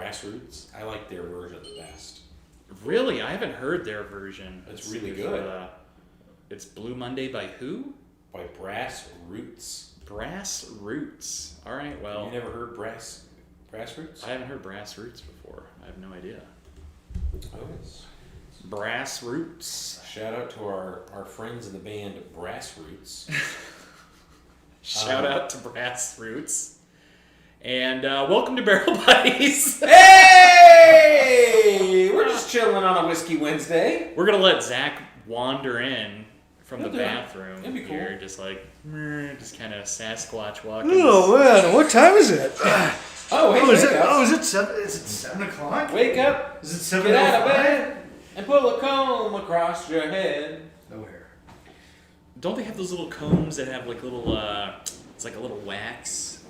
Brass Roots. I like their version the best. Really? I haven't heard their version. It's really good. It's Blue Monday by who? By Brass Roots. Brass Roots. All right, well. You never heard Brass Roots? I haven't heard Brass Roots before. I have no idea. Oh. Brass Roots. Shout out to our friends in the band Brass Roots. Shout out to Brass Roots. And welcome to Barrel Buddies. Hey! We're just chilling on a Whiskey Wednesday. We're going to let Zach wander in from the He'll do it. bathroom. That'd be cool. Here, just like, just kind of Sasquatch walking. Oh man, what time is it? Oh, hey, is wake it? up. Oh, is it 7? Is it 7 o'clock? Wake up, Is it 7? get out of bed, and pull a comb across your head. No hair. Don't they have those little combs that have like little, it's like a little wax?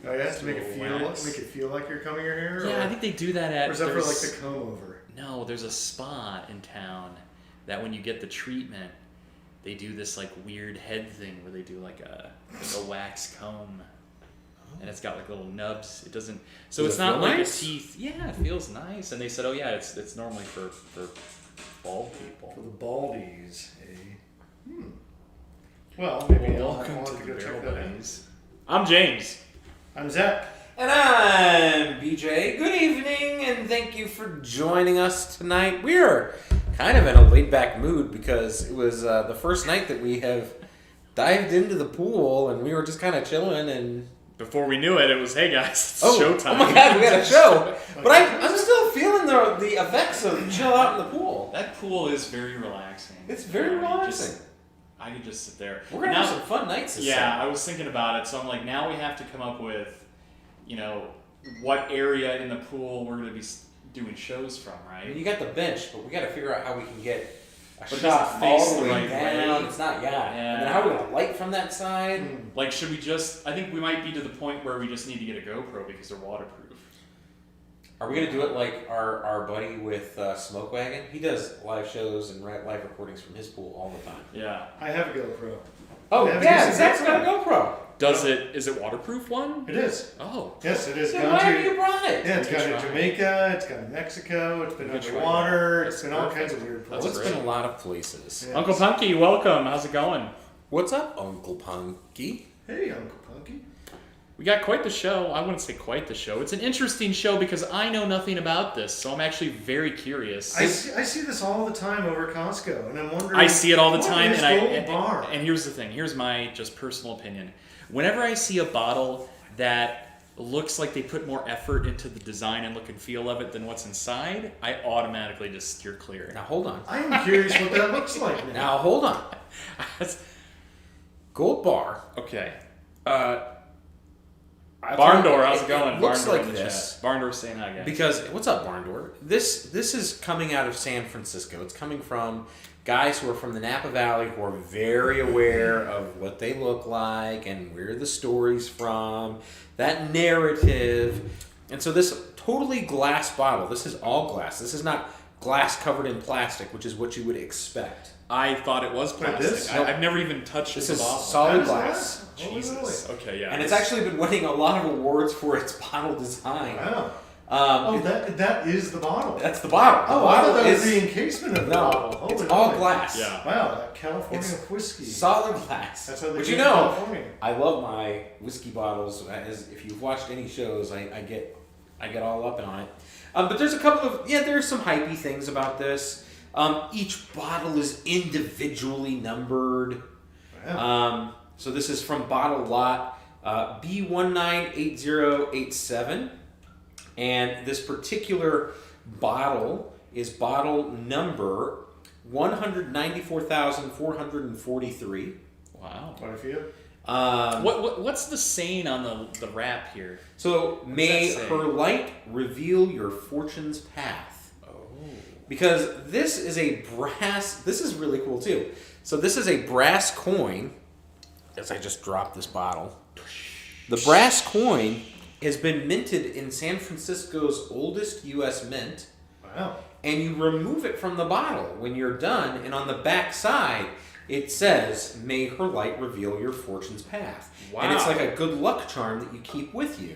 Oh, yeah, to make it Wax. feel like you're combing your hair. Yeah, I think they do that at. Or is that for like there's- the comb over? No, there's a spa in town that when you get the treatment, they do this like weird head thing where they do like a wax comb, and it's got like little nubs. It doesn't, so Does it's it not feel like nice? a teeth. Yeah, it feels nice. And they said, oh yeah, it's normally for bald people. For the baldies, eh? Well, maybe I'll Welcome have to to the go check Barrel that out. Buddies. I'm James. I'm Zach. And I'm BJ. Good evening, and thank you for joining us tonight. We're kind of in a laid-back mood because it was the first night that we have dived into the pool, and we were just kind of chilling and... Before we knew it, it was, hey guys, it's showtime. Oh my god, we had a show! But I'm still feeling the effects of chill out in the pool. That pool is very relaxing. It's very relaxing. I could just sit there. We're going to have some fun nights this Yeah, summer. I was thinking about it. So I'm like, now we have to come up with, what area in the pool we're going to be doing shows from, I mean, right? you got the bench, but we got to figure out how we can get a But it shot doesn't face all the the way right down. way. It's not, And then Yeah. how are we going to light from that side? Like, should we just? I think we might be to the point where we just need to get a GoPro because they're waterproof. Are we going to do it like our buddy with Smoke Wagon? He does live shows and live recordings from his pool all the time. Yeah. I have a GoPro. Oh, Yeah, yeah, because Zach's it's got a GoPro. Is it waterproof one? It is. Oh. Yes, it is. Then Gone why to, have you brought it? yeah, it's We gone can to try. Jamaica. It's gone to Mexico. It's been We can try. underwater. That's It's been all perfect. kinds of weird Well, places. it's been a lot of places. Yeah. Uncle Punky, welcome. How's it going? What's up, Uncle Punky? Hey, Uncle Punky. We got quite the show. I wouldn't say quite the show. It's an interesting show because I know nothing about this, so I'm actually very curious. I see this all the time over at Costco, and I'm wondering. I see it all the what time, is Gold Bar? and here's the thing. Here's my just personal opinion. Whenever I see a bottle that looks like they put more effort into the design and look and feel of it than what's inside, I automatically just steer clear. Now, hold on. I am curious what that looks like now. Now, hold on. Gold Bar. Okay. I'll Barn tell you, Door, how's it going? looks Barn Door like in the this. chat. Barn Door saying hi, guys. Because, what's up, Barn Door? This is coming out of San Francisco. It's coming from guys who are from the Napa Valley who are very aware of what they look like and where the story's from, that narrative. And so this totally glass bottle, this is all glass. This is not glass covered in plastic, which is what you would expect. I thought it was plastic. this? I've never even touched This the is bottle. solid That is glass. glass? Holy Jesus. Okay, yeah. And it's actually been winning a lot of awards for its bottle design. Wow. Um, That is the bottle. That's the bottle. The Oh, I thought bottle that was is the encasement of the no, bottle. Holy it's all moly. glass. Yeah. Wow, that California It's whiskey. solid glass. That's how they But do you it in know, California. I love my whiskey bottles. As if you've watched any shows, I get all up on it. But there's a couple of there's some hypey things about this. Each bottle is individually numbered. Wow. So this is from bottle lot B198087, and this particular bottle is bottle number 194,443. Wow. Quite a few. What's the saying on the wrap here? So, may that say? her light reveal your fortune's path. Oh. Because this is a brass, this is really cool too. So this is a brass coin, as I just dropped this bottle. The brass coin has been minted in San Francisco's oldest U.S. mint, Wow. and you remove it from the bottle when you're done, and on the back side, it says, may her light reveal your fortune's path. And it's Wow. like a good luck charm that you keep with you.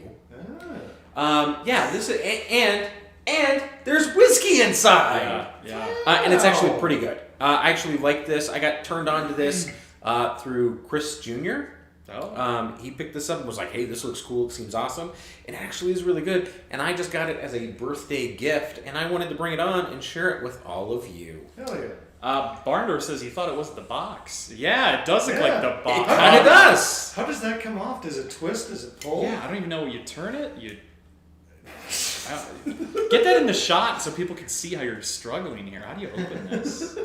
Yeah, this is and there's whiskey inside. Yeah. And it's actually pretty good. I actually like this. I got turned on to this through Chris Jr. Oh. He picked this up and was like, "Hey, this looks cool. It seems awesome." It actually is really good. And I just got it as a birthday gift, and I wanted to bring it on and share it with all of you. Hell yeah. Barndor says he thought it was the box. Yeah, it does look Yeah. like the It box. kind of does. How does that come off? Does it twist? Does it pull? Yeah, I don't even know. You turn it. Get that in the shot so people can see how you're struggling here. How do you open this?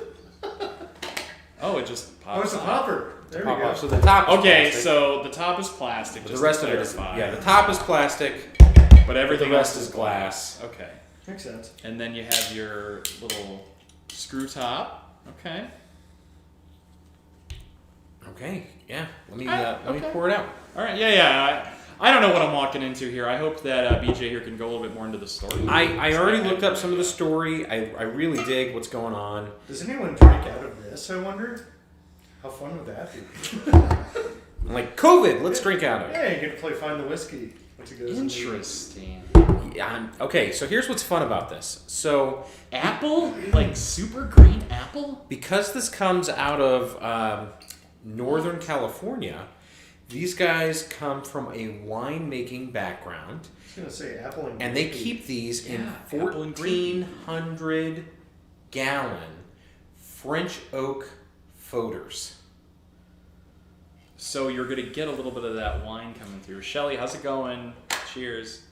Oh, it just pops. Oh, it's a off. popper. There we Pop go. off. So the top. Is Okay, plastic, so the top is plastic. but Just the rest to of it is clarify. yeah. The top is plastic, but but everything the rest else is glass. Okay, Makes sense. and then you have your little screw top. Okay. Okay. Yeah. Let me Okay. pour it out. All right. Yeah. I don't know what I'm walking into here. I hope that BJ here can go a little bit more into the story. I already looked up some of the story. I really dig what's going on. Does anyone drink out of this, I wonder? How fun would that be? I'm like, COVID, let's drink out of it. Yeah, you get to play Find the Whiskey. Once it goes in the- Interesting. Yeah, okay, so here's what's fun about this. So, Apple, like super green apple. because this comes out of Northern California, these guys come from a winemaking background, I was going to say apple and they whiskey. keep these in Yeah, apple and green. 1,400 gallon French oak foeders. So you're gonna get a little bit of that wine coming through. Shelly, how's it going? Cheers.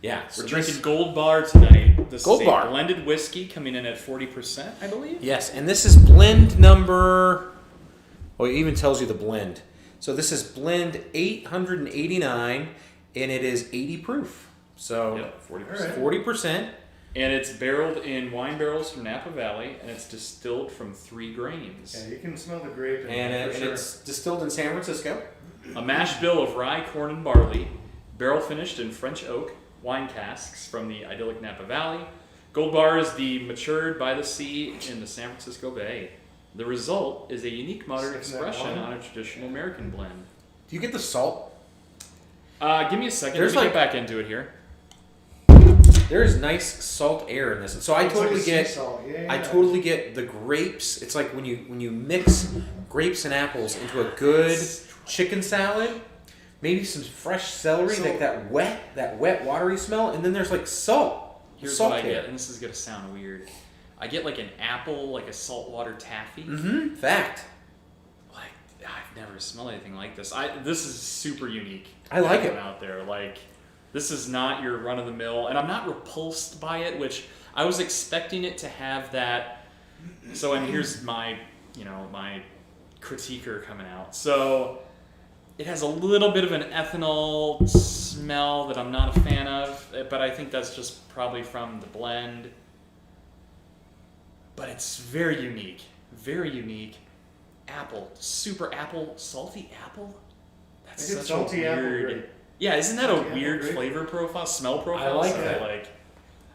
Yeah, so We're this- drinking Gold Bar tonight. This Gold is a Bar. blended whiskey coming in at 40%, I believe. Yes, and this is blend number. Well, it even tells you the blend. So this is blend 889, and it is 80 proof. So Yep, 40%. All right. 40%. And it's barreled in wine barrels from Napa Valley, and it's distilled from 3 grains. Yeah, you can smell the grape in And, there and for sure. it's distilled in San Francisco. A mash bill of rye, corn, and barley, barrel finished in French oak wine casks from the idyllic Napa Valley. Gold Bar is the matured by the sea in the San Francisco Bay. The result is a unique modern Sipping that expression wine. on a traditional American blend. Do you get the salt? Give me a second. There's Let me like- get back into it here. There is nice salt air in this. So I It's like totally a sea get. salt. Yeah, I totally get the grapes. It's like when you mix grapes and apples into a good chicken salad, maybe some fresh celery, So- like that wet watery smell, and then there's like salt. Here's salt what I here. get, and this is gonna sound weird. I get like an apple, like a saltwater taffy. Mm-hmm. Fact. Like I've never smelled anything like this. This is super unique. I like it. out there. Like this is not your run of the mill, and I'm not repulsed by it, which I was expecting it to have that. So and here's my my critiquer coming out. So it has a little bit of an ethanol smell that I'm not a fan of, but I think that's just probably from the blend. But it's very unique. Very unique. Apple. Super apple. Salty apple? That's I get such salty a apple weird... grape. Yeah, isn't that Salty a apple weird grape. flavor profile, smell profile? like So, that. Like,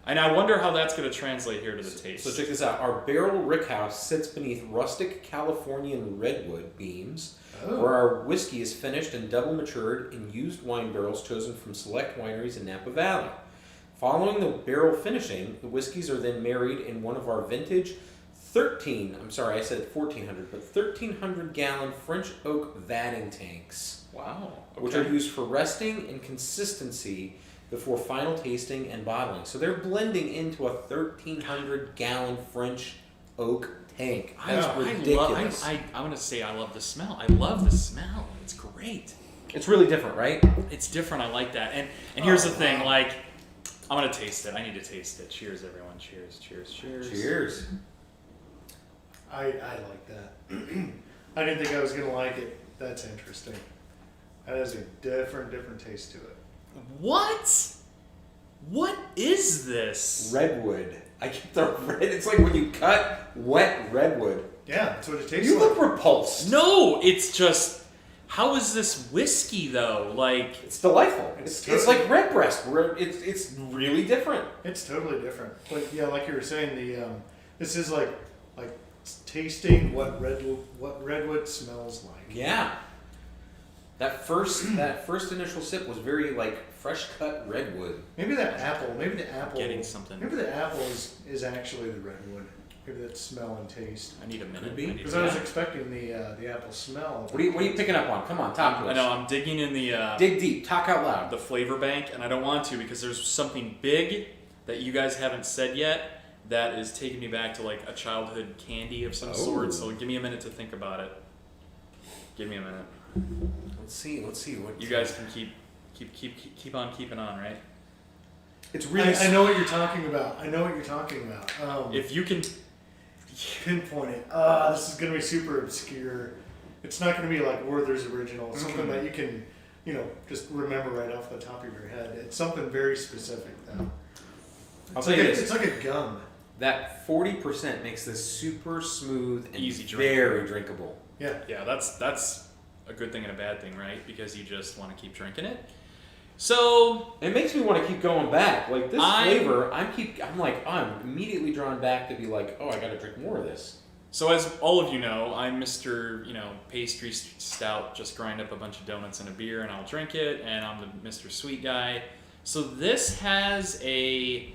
and I wonder how that's going to translate here to the taste. So check this out. Our barrel rickhouse sits beneath rustic Californian redwood beams, Oh. where our whiskey is finished and double matured in used wine barrels chosen from select wineries in Napa Valley. Following the barrel finishing, the whiskeys are then married in one of our vintage 1,300 gallon French oak vatting tanks, Wow. which are used for resting and consistency before final tasting and bottling. So they're blending into a 1,300 gallon French oak tank. That's ridiculous. I'm going to say I love the smell. I love the smell. It's great. It's really different, right? It's different. I like that. And here's the thing. Like, I'm going to taste it. I need to taste it. Cheers, everyone. Cheers, cheers, cheers. Cheers. I like that. I didn't think I was gonna like it. That's interesting. That has a different taste to it. What? What is this? Redwood. I get the red. It's like when you cut wet redwood. Yeah, that's what it tastes You like. look repulsed. No, it's just. How is this whiskey though? Like, It's delightful. It's It's like Redbreast, where it's really different. It's totally different. But yeah, like you were saying, this is like tasting what redwood smells like. Yeah. That first initial sip was very like fresh cut redwood. Maybe the apple Getting something. Maybe the apple is actually the redwood. Maybe that smell and taste. I need a minute. Could be. Because I was expecting the apple smell. What are you picking up on? Come on, talk to us. I know I'm digging in the Dig deep. Talk out loud. the flavor bank, and I don't want to because there's something big that you guys haven't said yet that is taking me back to like a childhood candy of some sort. So give me a minute to think about it. Give me a minute. Let's see what You guys can keep on keeping on, right? It's really. I know what you're talking about. If you can, Pinpoint it. This is gonna be super obscure. It's not gonna be like Werther's Original. It's something that you can, just remember right off the top of your head. It's something very specific though. I'll tell you this. It's like a gum. That 40% makes this super smooth and Easy very drinkable. yeah, that's a good thing and a bad thing, right? Because you just want to keep drinking it. So It makes me want to keep going back. Like this flavor, I'm immediately drawn back to be like, oh, I got to drink more of this. So as all of you know, I'm Mr. Pastry Stout, just grind up a bunch of donuts and a beer and I'll drink it, and I'm the Mr. Sweet guy. So this has a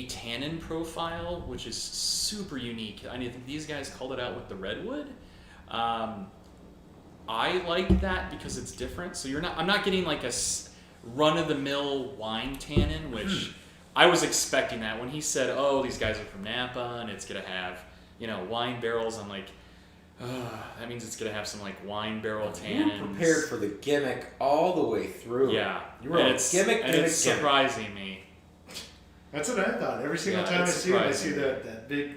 tannin profile, which is super unique. I think these guys called it out with the redwood. I like that because it's different. So I'm not getting like a run-of-the-mill wine tannin, which I was expecting that. When he said, oh, these guys are from Napa and it's going to have, wine barrels, I'm like, that means it's going to have some like wine barrel tannins. You were prepared for the gimmick all the way through. Yeah. You were gimmick. It's surprising me. That's what I thought. Every single time I see it, I see that big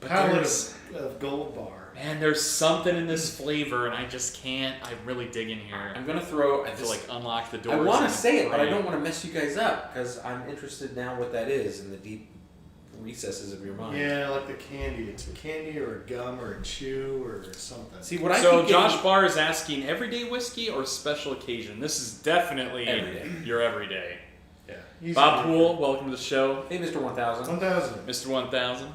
palette of Gold Bar. Man, there's something in this flavor, and I just can't. I'm really digging here. I'm gonna throw. I feel like unlock the doors. I want to say it, but I don't want to mess you guys up because I'm interested now what that is in the deep recesses of your mind. Yeah, like the candy. It's a candy or a gum or a chew or something. See what I So keep Josh getting- Barr is asking everyday whiskey or special occasion. This is definitely Everyday. your everyday. Yeah. Easy Bob to Poole, welcome to the show, Hey, Mr. 1000. 1,000. Mr. 1000.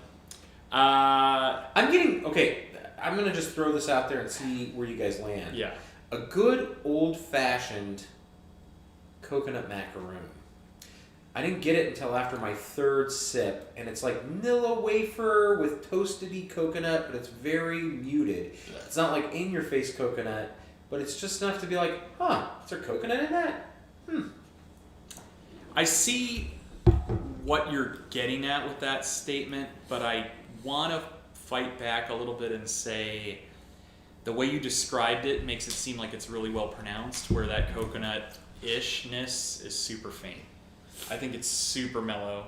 I'm getting okay. I'm gonna just throw this out there and see where you guys land. Yeah. A good old-fashioned coconut macaroon. I didn't get it until after my third sip, and it's like Nilla wafer with toasted-y coconut, but it's very muted. It's not like in-your-face coconut, but it's just enough to be like, huh, is there coconut in that? I see what you're getting at with that statement, but I want to fight back a little bit and say the way you described it makes it seem like it's really well pronounced, where that coconut-ishness is super faint. I think it's super mellow.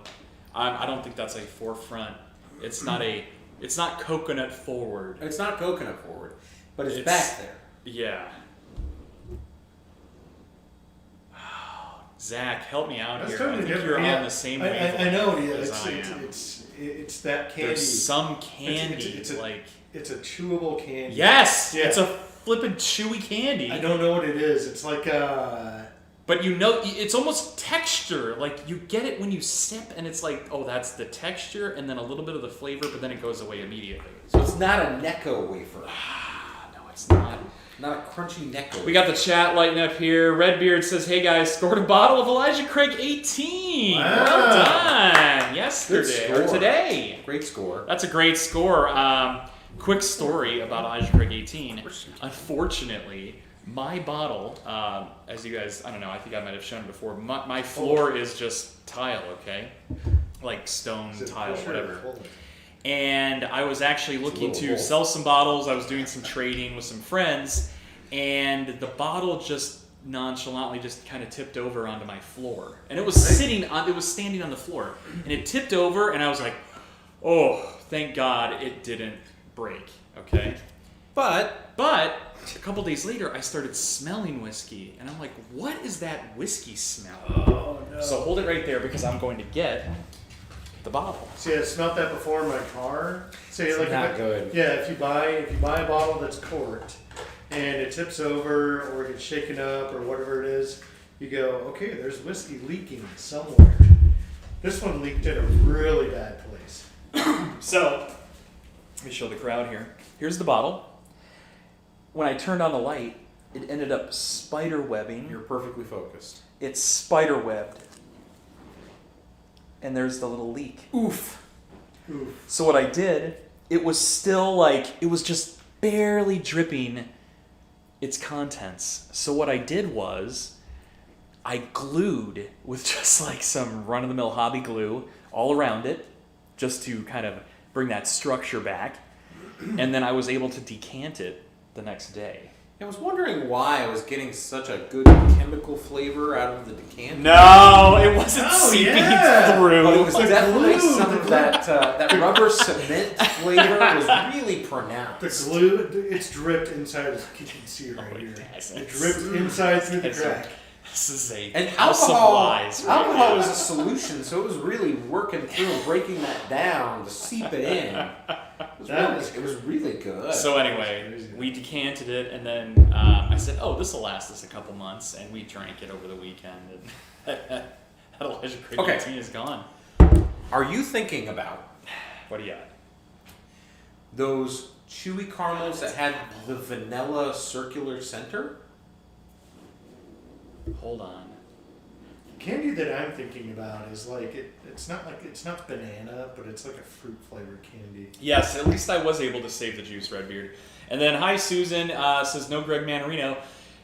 I don't think that's a forefront. It's not coconut forward. It's not coconut forward, but it's back there. Yeah. Zach, help me out That's here. totally I think different. you're Yeah. on the same I wavelength know. Yeah, as I am. it's that candy. There's some candy, It's a- like It's a chewable candy. yes, Yeah. it's a flippin' chewy candy. I don't know what it is. It's like But it's almost texture. Like you get it when you sip, and it's like, oh, that's the texture, and then a little bit of the flavor, but then it goes away immediately. So it's not a Necco wafer. No, it's not. Not a crunchy Necco. We got the chat lighting up here. Redbeard says, "Hey guys, scored a bottle of Elijah Craig 18. Wow. Well done. Yesterday Good or score. today. Great score. That's a great score. Quick story about Elijah Craig 18. Unfortunately, my bottle, as you guys, I don't know, I think I might have shown before, my floor is just tile, okay? Like stone is it tile, pusher or whatever. puller? And I was actually looking little to both. sell some bottles. I was doing some trading with some friends, and the bottle just nonchalantly just kind of tipped over onto my floor. And it was standing on the floor. And it tipped over, and I was like, oh, thank God it didn't break, okay? But a couple days later, I started smelling whiskey, and I'm like, what is that whiskey smell? Oh no. So hold it right there because I'm going to get the bottle. See, I smelled that before in my car. See, It's like not good. Yeah, if you buy a bottle that's corked and it tips over or it gets shaken up or whatever it is, you go, okay, there's whiskey leaking somewhere. This one leaked in a really bad place. So, let me show the crowd here. Here's the bottle. When I turned on the light, it ended up spider webbing. You're perfectly focused. It's spider webbed. And there's the little leak. Oof. Oof. So what I did, it was still like, it was just barely dripping its contents. So what I did was, I glued with just like some run-of-the-mill hobby glue all around it, just to kind of bring that structure back. And then I was able to decant it the next day. I was wondering why I was getting such a good chemical flavor out of the decanter. No, it wasn't Oh, seeping yeah. through. But it was The definitely glue, some the of glue. that rubber cement flavor was really pronounced. The glue, it's dripped inside. You can see it right No, it here. hasn't. It dripped inside through the It's a- crack. This is a And house of alcohol, lies. right alcohol now. was a solution, so it was really working through and breaking that down to seep it in. It was really good. So anyway, we decanted it, and then I said, "Oh, this will last us a couple months," and we drank it over the weekend. And that Elijah Craig Okay. Martini is gone. Are you thinking about What do you got? those chewy caramels that had the vanilla circular center? Hold on. Candy that I'm thinking about is like it's not banana, but it's like a fruit flavored candy. Yes, at least I was able to save the juice, Redbeard. And then, hi Susan, says no Greg Manarino.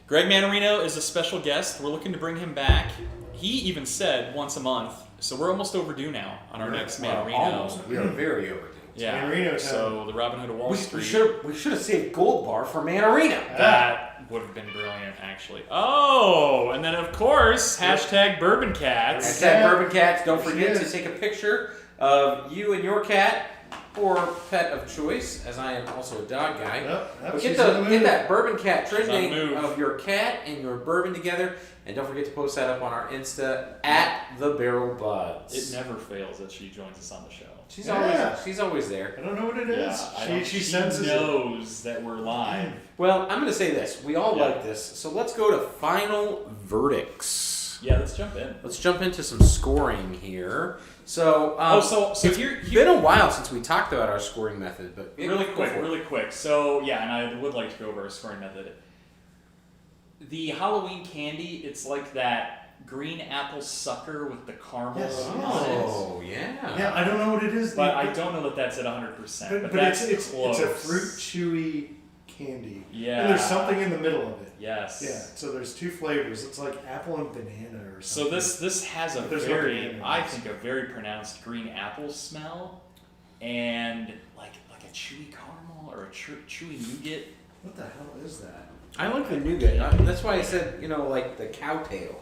Greg Manarino is a special guest. We're looking to bring him back. He even said once a month, so we're almost overdue now on our next Manarino. Almost. We are very overdue. Yeah. Manarino time. So the Robin Hood of Wall We Street. should have saved Gold Bar for Manarino. That would have been brilliant, actually. Oh, and then of course, hashtag Bourbon Cats. Hashtag Bourbon Cats. Don't forget Yes. to take a picture of you and your cat or pet of choice, as I am also a dog guy. Yep, But she's on the get move. that Bourbon Cat on the trending move. of your cat and your bourbon together, and don't forget to post that up on our Insta at the Barrel Buds. It never fails that she joins us on the show. She's Yeah. always there. I don't know what it is. She senses it. knows that we're live. Well, I'm gonna say this. We all Yeah. like this, so let's go to final verdicts. Yeah, let's jump in. Let's jump into some scoring here. So, so it's here, been a while since we talked about our scoring method, but really go quick, for it. really quick. So yeah, and I would like to go over our scoring method. The Halloween candy, it's like that green apple sucker with the caramel Yes, on yes. it. Oh yeah. Yeah, I don't know what it is. But I don't know that that's at 100%. But that's it's close. a fruit chewy candy. Yeah. And there's something in the middle of it. Yes. Yeah. So there's two flavors. It's like apple and banana or So something. this has a There's no very, banana in I this. think, a very pronounced green apple smell, and like a chewy caramel or a chewy nougat. What the hell is that? I like the nougat. That's why I said, like the cowtail.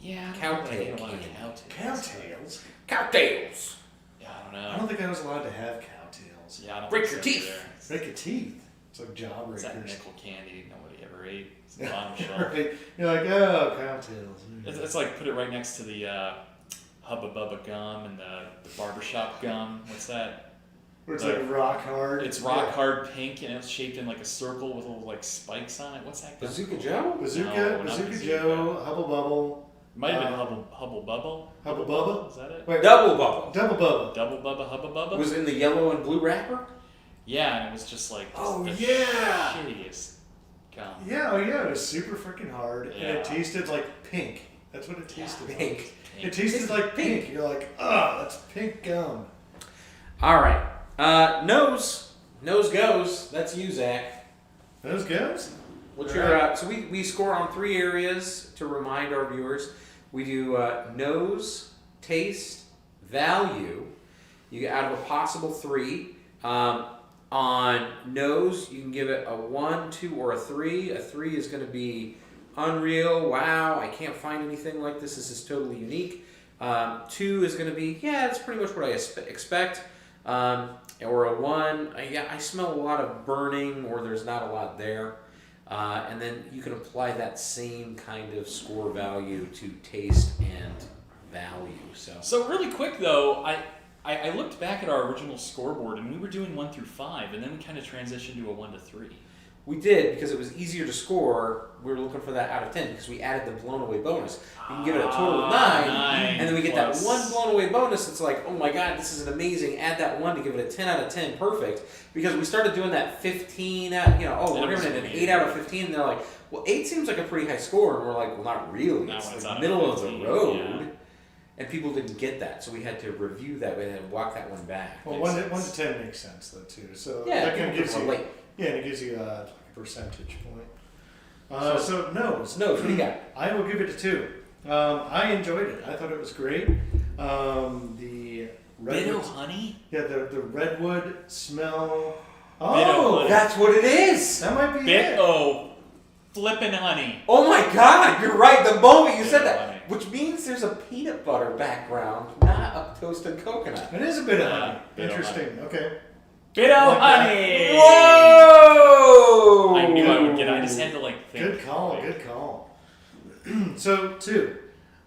Yeah, Cowtail I don't like candy. Cowtails? Cowtails. Yeah, I don't I know. don't think I was allowed to have cowtails. Yeah, I don't Break think your so teeth. either. Break your teeth. It's like jaw It's that breakers. nickel candy nobody ever ate. It's the bottom shelf. Right? You're like, oh, cowtails. It's like put it right next to the Hubba Bubba gum and the barbershop gum. What's that? Where it's like rock hard. It's rock hard pink and it's shaped in like a circle with little like spikes on it. What's that gum? Bazooka Joe? Bazooka, No, not Bazooka Bazooka. Joe, Hubble Bubble. Might have been Um, Hubble Bubble. Hubble Bubba? Is that it? Wait, Double Bubble. Double Bubba. Double Bubba Hubba Bubba? Was in the yellow and blue wrapper? Yeah, and it was just like Oh, the yeah! shittiest gum. Yeah, oh yeah, it was super freaking hard, and it Yeah. tasted like pink. That's what it tasted like. Pink. It tasted like pink. You're like, that's pink gum. All right. Nose. Nose goes. That's you, Zach. Those goes? What's your so we score on 3 areas to remind our viewers. We do nose, taste, value. You get out of a possible 3. On nose, you can give it a 1, 2, or a 3. A 3 is going to be unreal. Wow, I can't find anything like this. This is totally unique. 2 is going to be, yeah, that's pretty much what I expect. Or a 1, I smell a lot of burning, or there's not a lot there. And then you can apply that same kind of score value to taste and value. So really quick though, I looked back at our original scoreboard and we were doing 1 through 5, and then we kind of transitioned to a 1 to 3. We did because it was easier to score. We were looking for that out of 10 because we added the blown away bonus. You can give it a total of 9, and then we get that one blown away bonus. It's like, oh my god, this is an amazing. Add that 1 to give it a 10 out of 10, perfect. Because we started doing that 15 out, we're giving it an 8 out of 15, and they're like, well, 8 seems like a pretty high score, and we're like, well, not really. It's the middle of the road. Yeah. And people didn't get that, so we had to review that. We had to walk that one back. Well, 1 to 10 makes sense though too. So yeah, that kind of gives you late. Yeah, and it gives you a percentage point. So nose. Nose, what do you got? I will give it a 2. I enjoyed it. I thought it was great. The redwood honey. Yeah, the redwood smell. Oh, that's what it is. That might be it. Flippin' honey. Oh my god, you're right. The moment you said that, which means there's a peanut butter background, not a toasted coconut. It is a bit of honey. Interesting. Okay. Bitto honey. Whoa! I knew I would get it. I just had to think. Good call. Good call. So 2.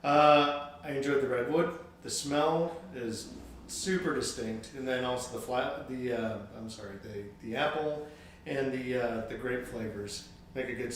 I enjoyed the redwood. The smell is super distinct, and then also the apple and the grape flavors make a good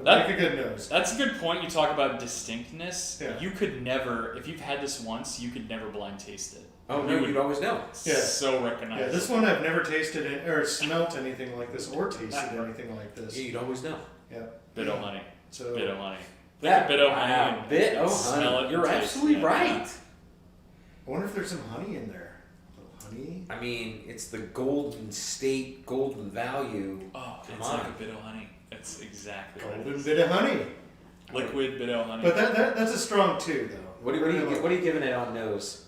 make a good nose. That's a good point. You talk about distinctness. Yeah. You could never, if you've had this once, you could never blind taste it. Oh no, you'd always know. Yeah. So recognizable. Yeah, this one I've never tasted or smelt anything like this or tasted anything like this. Yeah, you'd always know. Yeah. Bitto honey. So Bitto honey. That Bitto honey. Bitto smell honey. it. You're absolutely right. I wonder if there's some honey in there. A little honey. I mean, it's the Golden State, Golden Value. Oh, it's like a Bitto honey. It's exactly golden bit of honey. Liquid Bitto honey. But that's a strong 2 though. What are you giving it on nose?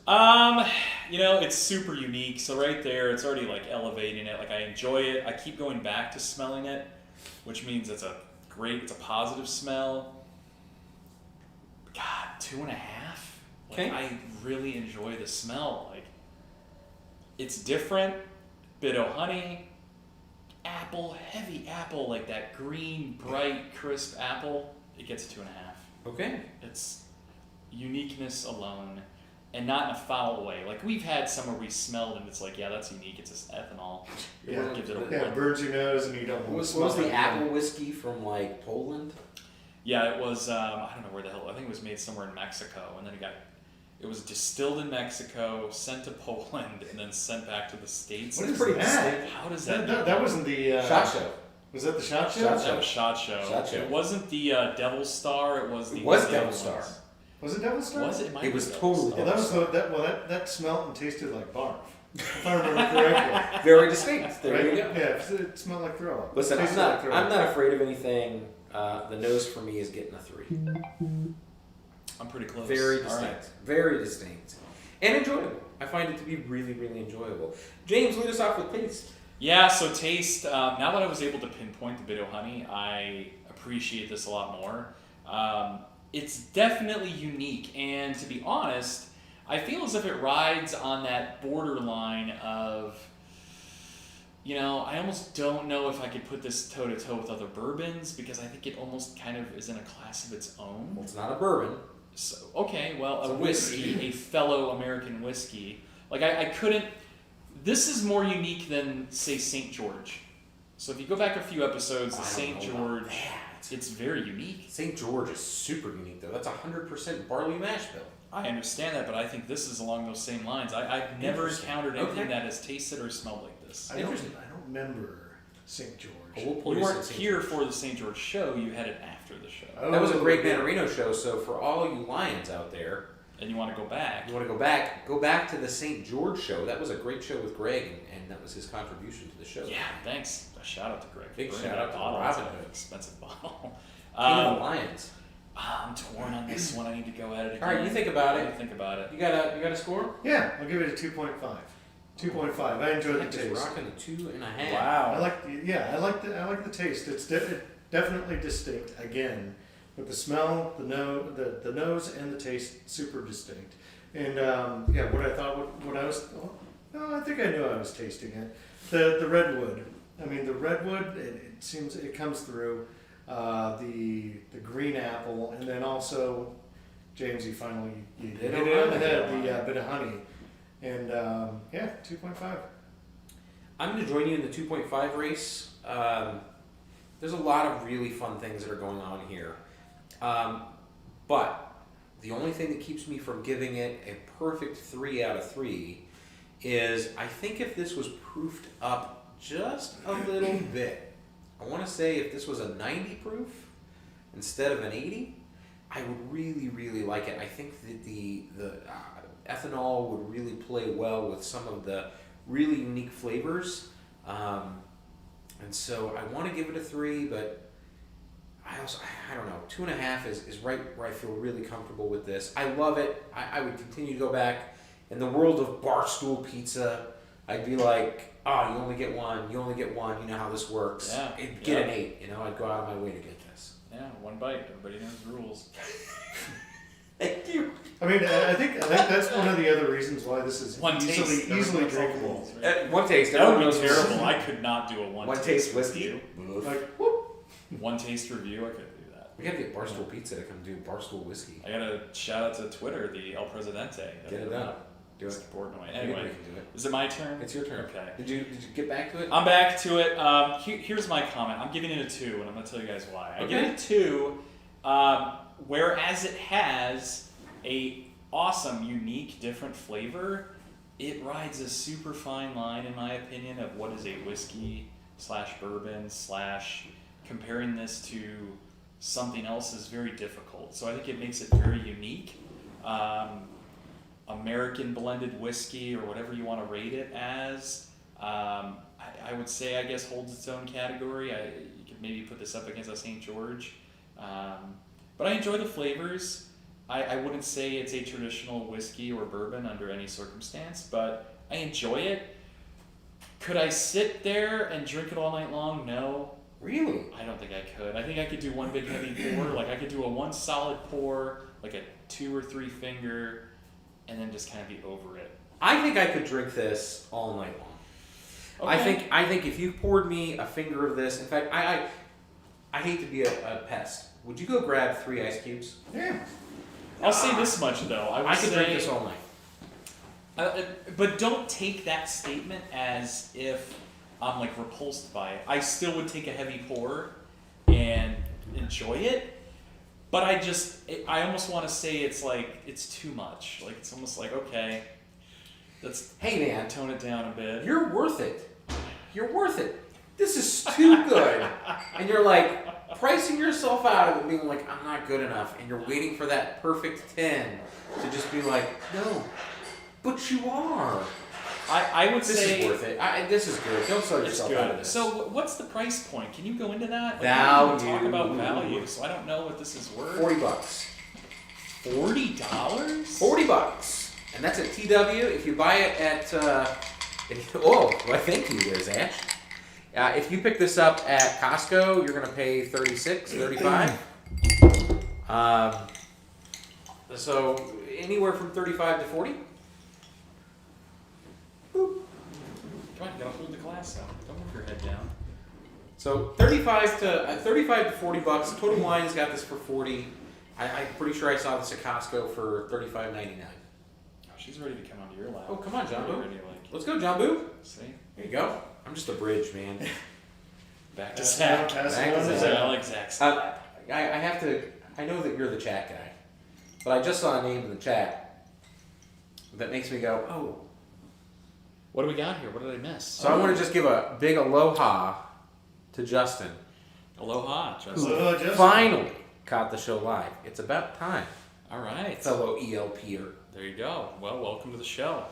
It's super unique. So right there, it's already elevating it. I enjoy it. I keep going back to smelling it, which means it's a positive smell. God, 2.5. Okay. I really enjoy the smell. It's different. Bitto honey, apple, heavy apple, that green, bright, crisp apple. It gets 2.5. Okay. It's uniqueness alone, and not in a foul way. We've had some where we smelled and it's that's unique. It's just ethanol. Yeah, gives it a it burns your nose and you don't want to smell. What was the apple whiskey from Poland? Yeah, it was. I don't know where the hell. I think it was made somewhere in Mexico, and then it was distilled in Mexico, sent to Poland, and then sent back to the States. What is that? How does that? That wasn't the SHOT Show. Was that the SHOT Show? That was SHOT Show. SHOT Show. It wasn't the Devil Star. It was the. It was Devil Star. Was it Devil Star? Was it? It was totally. Yeah, that smelled and tasted like barf. If I remember correctly. Very distinct. There right? you go. Yeah, it smelled like throw up. Listen, I'm not afraid of anything. The nose for me is getting a 3. I'm pretty close. Very distinct. Very distinct. And enjoyable. I find it to be really, really enjoyable. James, lead us off with taste. Yeah, so taste. Now that I was able to pinpoint the Bitto honey, I appreciate this a lot more. It's definitely unique, and to be honest, I feel as if it rides on that borderline of, I almost don't know if I could put this toe-to-toe with other bourbons, because I think it almost kind of is in a class of its own. Well, it's not a bourbon. So, okay, well, it's a whiskey, a fellow American whiskey. I couldn't... This is more unique than, say, St. George. So if you go back a few episodes, the St. George, it's very unique. St. George is super unique, though. That's 100% barley mash bill. I understand that, but I think this is along those same lines. I've never encountered anything that has tasted or smelled like this. I don't remember St. George. We'll you weren't here for the St. George show. You had it after the show. Oh, that was a great Manarino show, so for all you Lions out there... And you want to go back. Go back to the St. George show. That was a great show with Greg, and that was his contribution to the show. Yeah, thanks. A shout out to Greg. Big shout out to Robin. Robin. Expensive bottle. King of the Lions. I'm torn on this one. I need to go at it again. All right, you think about it. Think about it. You got a score? Yeah, I'll give it a 2.5. 2.5. I enjoyed the taste. Rocking the 2.5. Wow. I like the taste. It's definitely distinct. Again, with the smell, the nose, and the taste, super distinct. And what I thought, I think I knew I was tasting it. The redwood. I mean, the redwood. It seems it comes through. The green apple, and then also, James, you finally you hit it on the head. The bit of honey, and 2.5. I'm going to join you in the 2.5 race. there's a lot of really fun things that are going on here. But the only thing that keeps me from giving it a perfect 3 out of 3 is I think if this was proofed up just a little bit, I want to say if this was a 90 proof instead of an 80, I would really, really like it. I think that the ethanol would really play well with some of the really unique flavors. And so I want to give it a 3, but I don't know, 2.5 is right where I feel really comfortable with this. I love it. I would continue to go back. In the world of Barstool Pizza, I'd be like, oh, you only get one, you know how this works. Yeah. Get an 8, I'd go out of my way to get this. Yeah, one bite. Everybody knows the rules. Thank you. I mean, I think that's one of the other reasons why this is One easily taste, never easily much drinkable. rules, right? One taste. That would be everyone knows- terrible. I could not do a One taste whiskey. review. Like, whoop. One taste review. I couldn't do that. We gotta get Barstool Pizza to come do Barstool Whiskey. I gotta shout out to Twitter, the El Presidente. Get it done. Do it. Support in a way. Anybody Anyway, can do it. is it my turn? It's your turn. Okay. Did you get back to it? I'm back to it. Here's my comment. I'm giving it a 2, and I'm going to tell you guys why. I give it a 2, whereas it has a awesome, unique, different flavor. It rides a super fine line, in my opinion, of what is a whiskey / bourbon / comparing this to something else is very difficult. So I think it makes it very unique. American blended whiskey, or whatever you want to rate it as, I would say, I guess, holds its own category. You could maybe put this up against a St. George. But I enjoy the flavors. I wouldn't say it's a traditional whiskey or bourbon under any circumstance, but I enjoy it. Could I sit there and drink it all night long? No. Really? I don't think I could. I think I could do one big heavy pour. Like I could do a one solid pour, like a 2 or 3 finger, and then just kind of be over it. I think I could drink this all night long. Okay. I think if you poured me a finger of this, in fact, I hate to be a pest. Would you go grab 3 ice cubes? Yeah. I'll say this much though. I could drink this all night. But don't take that statement as if I'm like repulsed by it. I still would take a heavy pour and enjoy it. But I almost want to say it's like, it's too much. Like, it's almost like, okay, let's Hey man, tone it down a bit. you're worth it. You're worth it. This is too good. And you're like pricing yourself out of it, being like, I'm not good enough. And you're waiting for that perfect 10 to just be like, no, but you are. I would This say is worth it. This is good. Don't sell it's yourself good. out of this. So what's the price point? Can you go into that? Like, Value. we didn't even talk about value, so I don't know what this is worth. $40. $40? $40. And that's at TW. If you buy it at, thank you, Liz Ash. If you pick this up at Costco, you're going to pay $36, $35. So anywhere from $35 to $40. Come on, don't move the glass out. Don't move your head down. So $35 to $40. Total Wine's got this for $40. I'm pretty sure I saw this at Costco for $35.99. Oh, she's ready to come onto your lap. Oh, come on, John Really Boo. ready to, like, Let's go, John Boo. see? There you go. I'm just a bridge, man. Back to Pass Zach. it on, pass Back it to on to Zach. I like Zach's. I have to. I know that you're the chat guy, but I just saw a name in the chat that makes me go, oh. What do we got here? What did I miss? So I want to just give a big aloha to Justin, Aloha, who Justin. Aloha, Justin. finally caught the show live. It's about time, All right. fellow ELPer. There you go. Well, welcome to the show.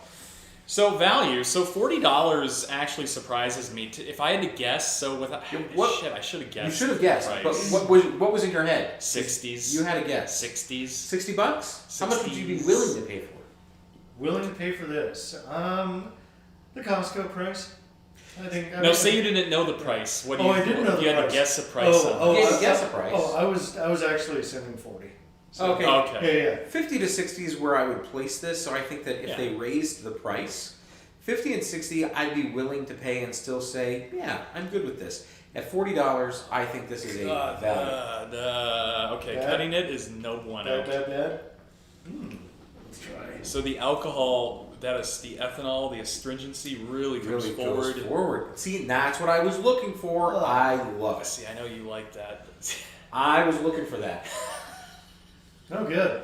So value. So $40 actually surprises me. If I had to guess, so with What- shit, I should have guessed. You should have guessed, the but price. what was in your head? 60s. You had a guess. 60s. $60? How much would you be 60s. willing to pay for it? Willing to pay for this? The Costco price. I think. No, say you didn't know the price. What do you? I didn't know the You had price. to guess the price. Oh, You had to I- guess the price. Oh, I was actually assuming 40. So, Okay. Okay. Yeah, yeah. 50 to 60 is where I would place this, so I think that if Yeah. they raised the price, 50 and 60, I'd be willing to pay and still say, yeah, I'm good with this. At $40, I think this is a value. Okay, Bad? cutting it is no bueno. Bad. Let's try. So the alcohol that is the ethanol, the astringency really comes Really forward. goes forward. See, that's what I was looking for. I love it. See, I know you like that. I was looking for that. No good.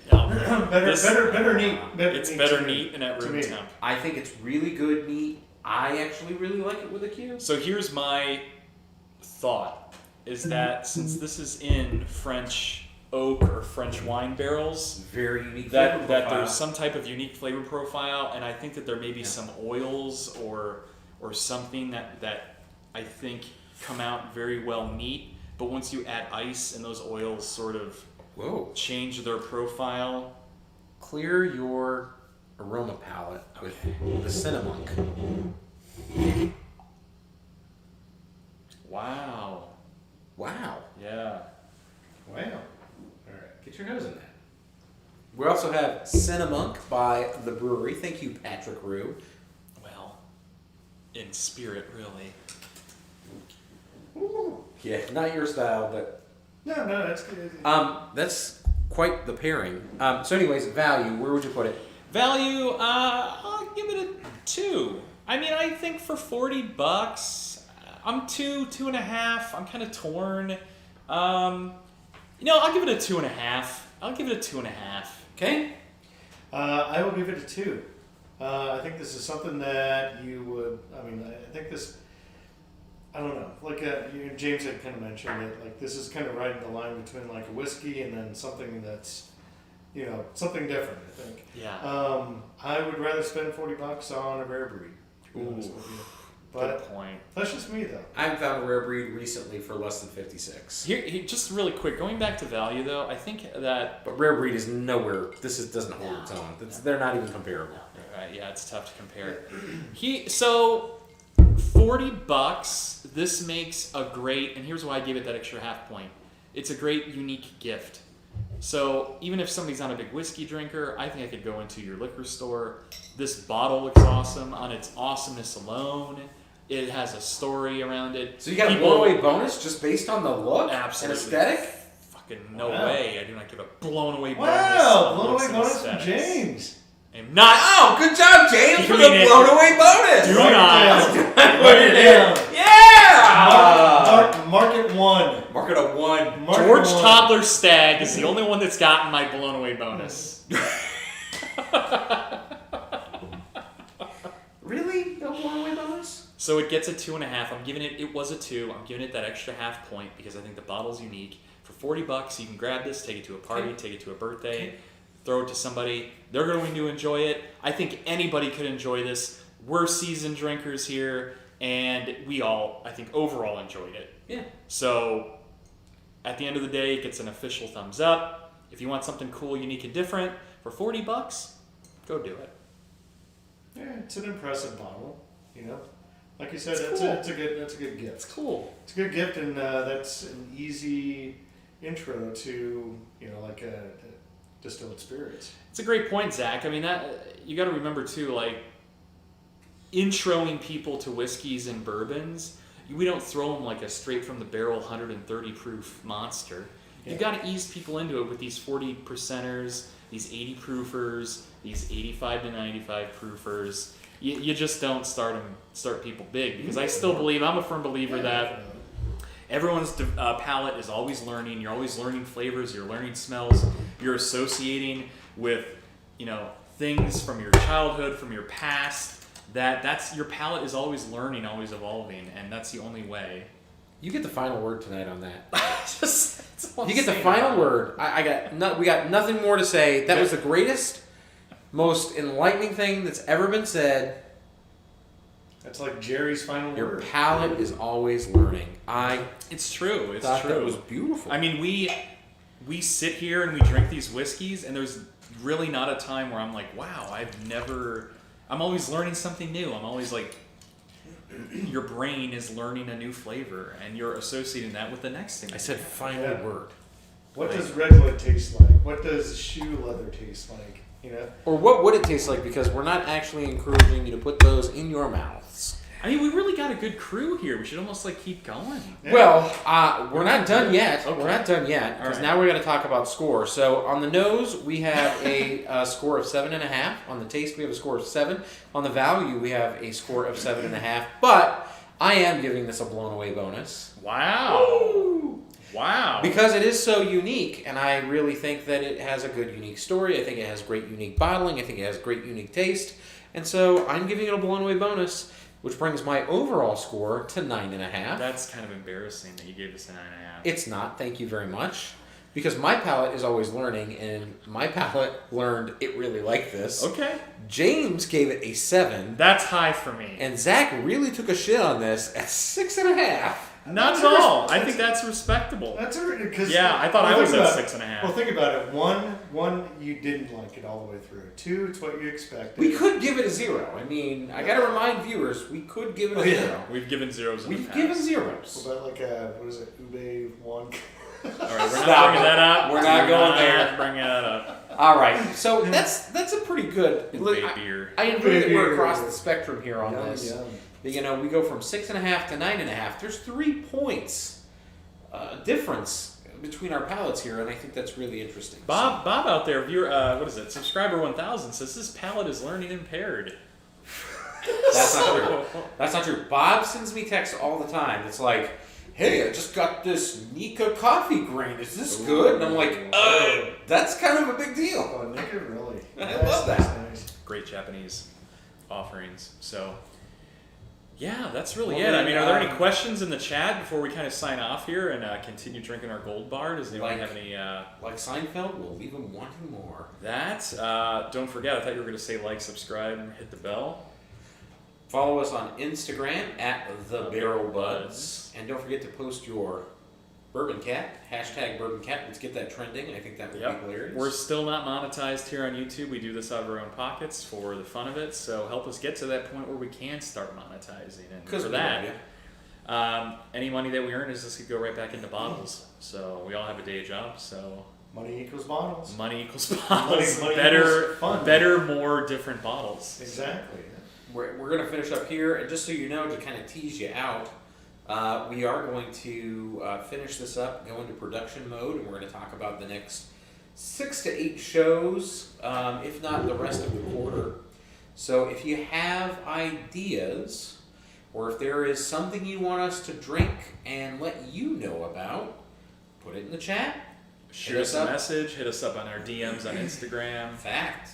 Yeah. better neat. It's better neat and at to room me. temp. I think it's really good meat. I actually really like it with a cube. So here's my thought: is that since this is in French oak or French wine barrels, Very unique. that flavor profile. there's some type of unique flavor profile, and I think that there may be some oils or something that I think come out very well neat. But once you add ice and those oils sort of Whoa. change their profile. Clear your aroma palette with the Cinnamunk. Wow. Wow. Yeah. Wow. Alright, get your nose in that. We also have Cinnamunk by the brewery. Thank you, Patrick Rue. Well, in spirit, really. Yeah, not your style, but No, that's good. that's quite the pairing. So anyways, value, where would you put it? Value, I'll give it a 2. I mean, I think for $40, I'm 2.5. I'm kind of torn. I'll give it a 2.5. I'll give it a 2.5. Okay. I will give it a 2. I think this is something that you would. I mean, I think this. I don't know. Like James had kind of mentioned it. Like this is kind of riding the line between like a whiskey and then something that's, something different. I think. Yeah. I would rather spend $40 on a rare breed. To be honest with you. But Good point. that's just me though. I haven't found a rare breed recently for less than 56. Here, just really quick, going back to value though, I think that But rare breed is nowhere. Doesn't hold its own. They're not even comparable. Right, yeah, it's tough to compare. So $40, this makes a great, and here's why I gave it that extra half point. It's a great unique gift. So even if somebody's not a big whiskey drinker, I think I could go into your liquor store. This bottle looks awesome on its awesomeness alone. It has a story around it. So you got a blow-away bonus just based on the look Absolutely. and aesthetic? Fucking no Wow. way. I do not give a blown away bonus. Wow, on blown looks away and bonus from aesthetics. James. I'm not. Oh, good job, James, for Give the me an blown-away bonus! Do Write it not. down. Put it in. Yeah! Mark it 1. Mark it a 1. Mark it George 1. Toddler Stagg is the only one that's gotten my blown away bonus. Really? No blown-away bonus? So it gets a 2.5. I'm giving it. It was a 2. I'm giving it that extra half point because I think the bottle's unique. For $40, you can grab this, take it to a party, take it to a birthday, throw it to somebody. They're going to enjoy it. I think anybody could enjoy this. We're seasoned drinkers here, and we all, I think, overall enjoyed it. Yeah. So at the end of the day, it gets an official thumbs up. If you want something cool, unique, and different for $40, go do it. Yeah, it's an impressive bottle. Like you said, It's that's cool. a good gift. It's cool. It's a good gift, and that's an easy intro to like a distilled spirits. It's a great point, Zach. I mean, that you got to remember too, like introing people to whiskeys and bourbons. We don't throw them like a straight from the barrel 130 proof monster. You Yeah. got to ease people into it with these 40 percenters, these 80 proofers, these 85 to 95 proofers. You just don't start people big because I still believe, I'm a firm believer that everyone's palate is always learning. You're always learning flavors. You're learning smells. You're associating with, things from your childhood, from your past. That's your palate is always learning, always evolving, and that's the only way. You get the final word tonight on that. That's all I'm You get the saying final about it. word. We got nothing more to say. That was the greatest, most enlightening thing that's ever been said. That's like Jerry's final Your word. palate is always learning. I It's true. It's thought true. that was beautiful. I mean, we sit here and we drink these whiskeys, and there's really not a time where I'm like, wow, I'm always learning something new. I'm always like, your brain is learning a new flavor, and you're associating that with the next thing. I said final Yeah. word. What does redwood taste like? What does shoe leather taste like? Or what would it taste like? Because we're not actually encouraging you to put those in your mouths. I mean, we really got a good crew here. We should almost like keep going. Yeah. Well, we're not done yet. Okay. We're not done yet because All right. now we're going to talk about score. So on the nose, we have a score of 7.5. On the taste, we have a score of 7. On the value, we have a score of 7.5. But I am giving this a blown away bonus. Wow. Wow. Because it is so unique, and I really think that it has a good, unique story. I think it has great, unique bottling. I think it has great, unique taste. And so I'm giving it a blown away bonus, which brings my overall score to 9.5. That's kind of embarrassing that you gave us a 9.5. It's not, thank you very much. Because my palate is always learning, and my palate learned it really liked this. Okay. James gave it a 7, That's high for me. and Zach really took a shit on this at 6.5. Not at all. I think that's respectable. That's already because Yeah, I thought I was at 6.5. Well, think about it. One, you didn't like it all the way through. 2, it's what you expected. We could give it a 0. I mean, I gotta remind viewers, we could give it a 0. We've given zeros in the We've past. given zeros. What about like a what is it? Ube 1. All right, we're not Stop bringing it. that up. We're not going there. Bring that up. All right, so that's a pretty good. Look, Ube beer. I agree that we're Beer. across the spectrum here on Yum, this. yum. You know, we go from 6.5 to 9.5. There's 3 points difference between our palates here, and I think that's really interesting. Bob out there, viewer, what is it? Subscriber 1000 says this palate is learning impaired. That's not true. That's not true. Bob sends me texts all the time. It's like, hey, I just got this Nika coffee grain. Is this good? And I'm like, that's kind of a big deal. Oh, Nika, really? I love that. Nice. Great Japanese offerings. So, yeah, that's really Well, it. I then, mean, are there any questions in the chat before we kind of sign off here and continue drinking our Gold Bar? Does anyone Like- have any? Like Seinfeld, we'll leave them wanting more. Don't forget, I thought you were going to say like, subscribe, and hit the bell. Follow us on Instagram at The Barrel Buds. And don't forget to post your Bourbon Cat, hashtag Bourbon Cat. Let's get that trending. I think that would Yep. be hilarious. We're still not monetized here on YouTube. We do this out of our own pockets for the fun of it. So help us get to that point where we can start monetizing. And Because for we that, love you. any money that we earn is just going to go right back into bottles. So we all have a day job. So Money equals bottles. money equals bottles. Money better, equals fun. better, more different bottles. Exactly. We're going to finish up here, and just so you know, to kind of tease you out, we are going to finish this up, go into production mode, and we're going to talk about the next 6 to 8 shows, if not the rest of the quarter. So if you have ideas, or if there is something you want us to drink and let you know about, put it in the chat. Shoot us a message. Hit us up on our DMs on Instagram. Fact.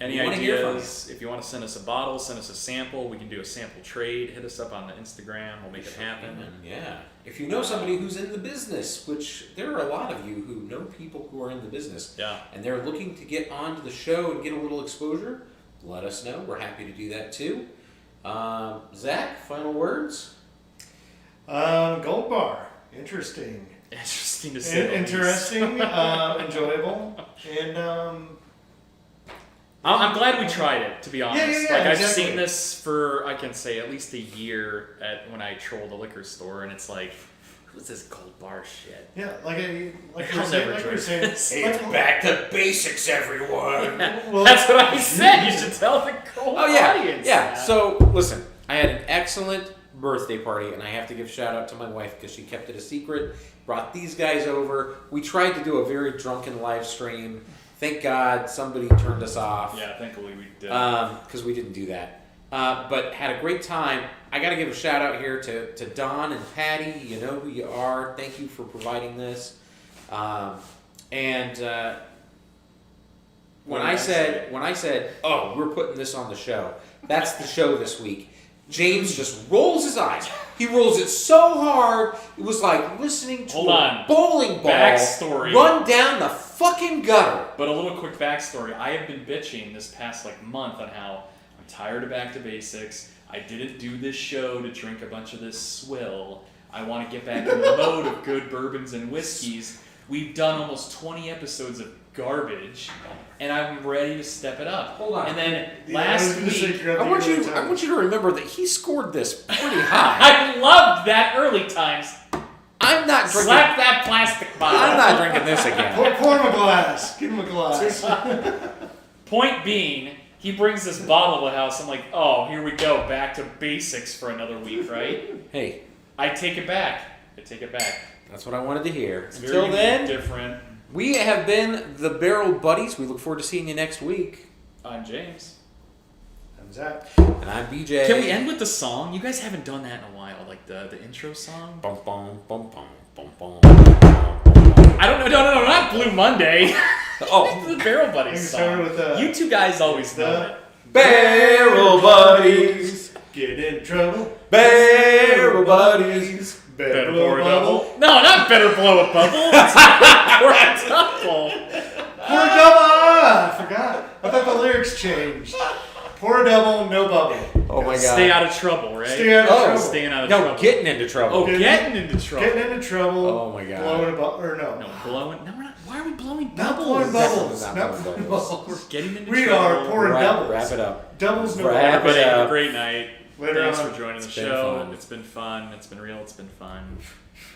Any We wanna hear from ideas? If you want to send us a bottle, send us a sample. We can do a sample trade. Hit us up on the Instagram. We'll make it happen. Yeah. If you know somebody who's in the business, which there are a lot of you who know people who are in the business, Yeah. and they're looking to get onto the show and get a little exposure, let us know. We're happy to do that too. Zach, final words? Gold Bar. Interesting. Interesting to say. Interesting. Enjoyable. And I'm glad we tried it, to be honest. yeah, Like I've exactly. seen this for I can say at least a year when I troll the liquor store, and it's like, who's this Gold Bar shit? yeah, like I'll never drink saying, this. Back to basics, everyone. well, That's what I said. You should tell the Gold Oh yeah, audience. yeah. that. So listen, I had an excellent birthday party, and I have to give shout out to my wife because she kept it a secret. Brought these guys over. We tried to do a very drunken live stream. Thank God somebody turned us off. Yeah, thankfully we did. Because we didn't do that. But had a great time. I got to give a shout out here to Don and Patty. You know who you are. Thank you for providing this. When I said, oh, we're putting this on the show, that's the show this week. James just rolls his eyes. He rolls it so hard, it was like listening to a bowling ball Backstory. run down the fucking gutter. But a little quick backstory. I have been bitching this past month on how I'm tired of Back to Basics. I didn't do this show to drink a bunch of this swill. I want to get back in the mode of good bourbons and whiskeys. We've done almost 20 episodes of garbage, and I'm ready to step it up. Hold on. And then Yeah, I last was gonna say, week, grab I the want early time. you to remember that he scored this pretty high. I loved that early times. I'm not drinking. Slap that plastic bottle. I'm not drinking this again. Pour him a glass. Give him a glass. Point being, He brings this bottle to the house. I'm like, oh, here we go, back to basics for another week, right? Hey, I take it back. that's what I wanted to hear. It's Until very then, different. we have been the Barrel Buddies. We look forward to seeing you next week. I'm James. I'm Zach. And I'm BJ. Can we end with the song? You guys haven't done that in a while, like the intro song. Bum, bum, bum, bum, bum, bum. I don't know. No, not Blue Monday. Oh, The Barrel I think Buddies it started song. with, You two guys always know the- it. Barrel Buddies. Get in trouble. Barrel Buddies. Better blow a bubble. No, not better blow a bubble. It's pour a double. Pour a double. Ah, I forgot. I thought the lyrics changed. Pour a double, no bubble. Oh my god. Stay out of trouble, right? Stay out of trouble. Staying out of No, trouble. getting into trouble. Oh, getting into trouble. Getting into trouble. Oh my god. Blowing a bubble. Or no. No, blowing. No, we're not. Why are we blowing Not bubbles? blowing bubbles. Not Not blowing blowing bubbles. bubbles. Getting into We trouble. are pouring doubles. Wrap it up. Doubles, no Wrap bubbles. Everybody it have up. a great night. Later Thanks on. for joining the It's been show. fun. It's been fun. It's been real. It's been fun.